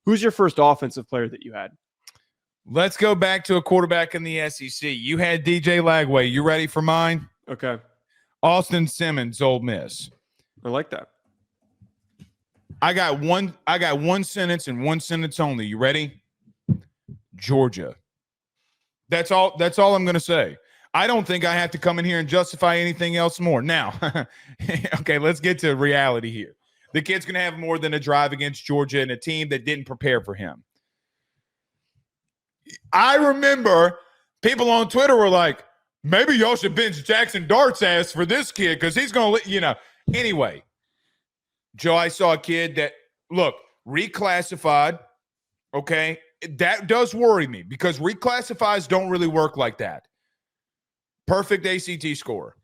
Who's your first offensive player that you had? Let's go back to a quarterback in the SEC. You had DJ Lagway. You ready for mine? Okay. Austin Simmons, Ole Miss. I like that. I got one sentence and one sentence only. You ready? Georgia. That's all I'm going to say. I don't think I have to come in here and justify anything else more. Now, okay, let's get to reality here. The kid's going to have more than a drive against Georgia and a team that didn't prepare for him. I remember people on Twitter were like, maybe y'all should bench Jackson Dart's ass for this kid because he's going to, Anyway, Joe, I saw a kid that, look, reclassified, okay? That does worry me because reclassifies don't really work like that. Perfect ACT score.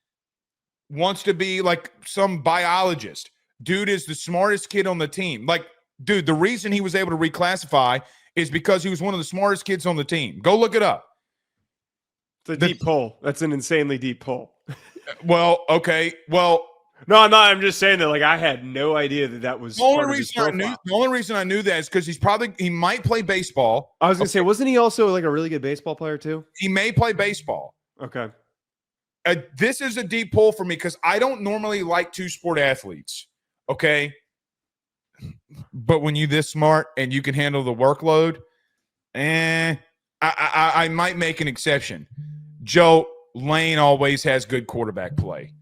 Wants to be like some biologist. Dude is the smartest kid on the team. Like, dude, the reason he was able to reclassify is because he was one of the smartest kids on the team. Go look it up. It's a deep pull. That's an insanely deep pull. Well, okay. Well, no, I'm not. I'm just saying that, like, I had no idea that was the only reason I knew that is because he might play baseball. I was going to say, wasn't he also like a really good baseball player too? He may play baseball. Okay. This is a deep pull for me because I don't normally like two-sport athletes, okay? But when you're this smart and you can handle the workload, I might make an exception. Joe, Lane always has good quarterback play.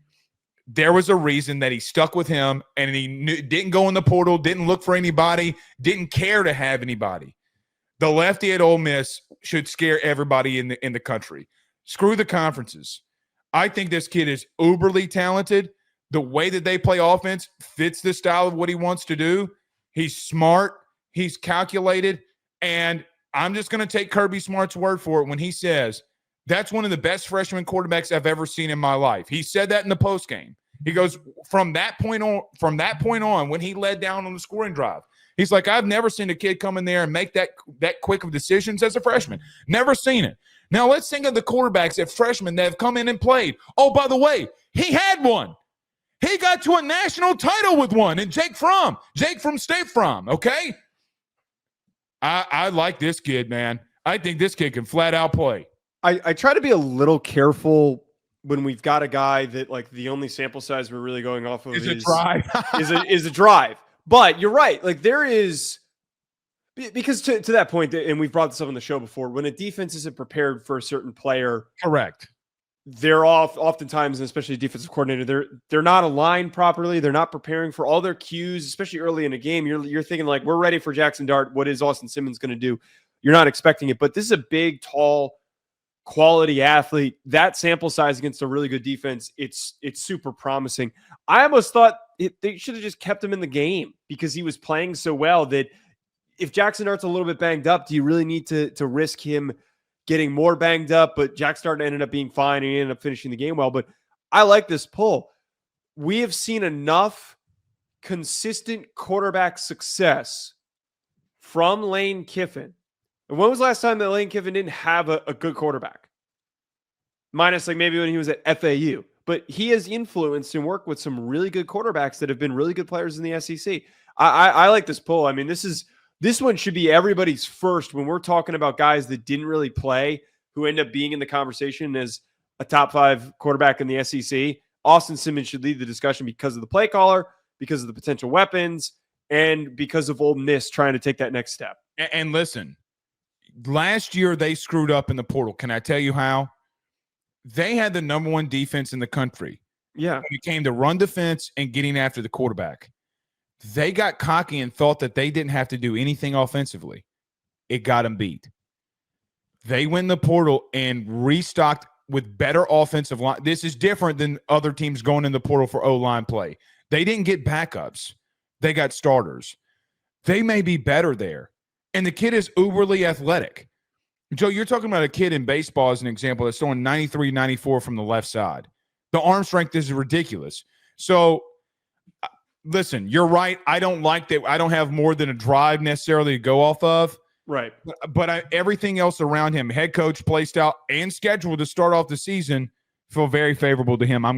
There was a reason that he stuck with him, and he didn't go in the portal, didn't look for anybody, didn't care to have anybody. The lefty at Ole Miss should scare everybody in the country. Screw the conferences. I think this kid is uberly talented. The way that they play offense fits the style of what he wants to do. He's smart. He's calculated. And I'm just going to take Kirby Smart's word for it when he says, that's one of the best freshman quarterbacks I've ever seen in my life. He said that in the postgame. He goes, from that point on, when he led down on the scoring drive, he's like, I've never seen a kid come in there and make that quick of decisions as a freshman. Never seen it. Now, let's think of the quarterbacks at freshmen that have come in and played. Oh, by the way, he had one. He got to a national title with one, and Jake from State Farm, okay? I like this kid, man. I think this kid can flat out play. I try to be a little careful when we've got a guy that, like, the only sample size we're really going off of is a drive. is a drive. But you're right. Like, there is – because to that point, and we've brought this up on the show before, when a defense isn't prepared for a certain player – correct. They're oftentimes, and especially a defensive coordinator, they're not aligned properly. They're not preparing for all their cues, especially early in a game. You're thinking, like, we're ready for Jackson Dart. What is Austin Simmons going to do? You're not expecting it. But this is a big, tall, quality athlete. That sample size against a really good defense, it's super promising. I almost thought they should have just kept him in the game because he was playing so well that if Jackson Dart's a little bit banged up, do you really need to risk him getting more banged up? But Jackson Dart ended up being fine, and he ended up finishing the game well. But I like this pull. We have seen enough consistent quarterback success from Lane Kiffin. And when was the last time that Lane Kiffin didn't have a good quarterback? Minus, like, maybe when he was at FAU. But he has influenced and worked with some really good quarterbacks that have been really good players in the SEC. I like this pull. I mean, this one should be everybody's first when we're talking about guys that didn't really play who end up being in the conversation as a top 5 quarterback in the SEC. Austin Simmons should lead the discussion because of the play caller, because of the potential weapons, and because of Ole Miss trying to take that next step. And listen, last year they screwed up in the portal. Can I tell you how? They had the number 1 defense in the country. Yeah. When it came to run defense and getting after the quarterback. They got cocky and thought that they didn't have to do anything offensively. It got them beat. They went in the portal and restocked with better offensive line. This is different than other teams going in the portal for O-line play. They didn't get backups. They got starters. They may be better there. And the kid is uberly athletic. Joe, you're talking about a kid in baseball as an example that's throwing 93, 94 from the left side. The arm strength is ridiculous. So, listen, you're right. I don't like that. I don't have more than a drive necessarily to go off of. Right. But everything else around him, head coach, play style, and schedule to start off the season, feel very favorable to him. I'm going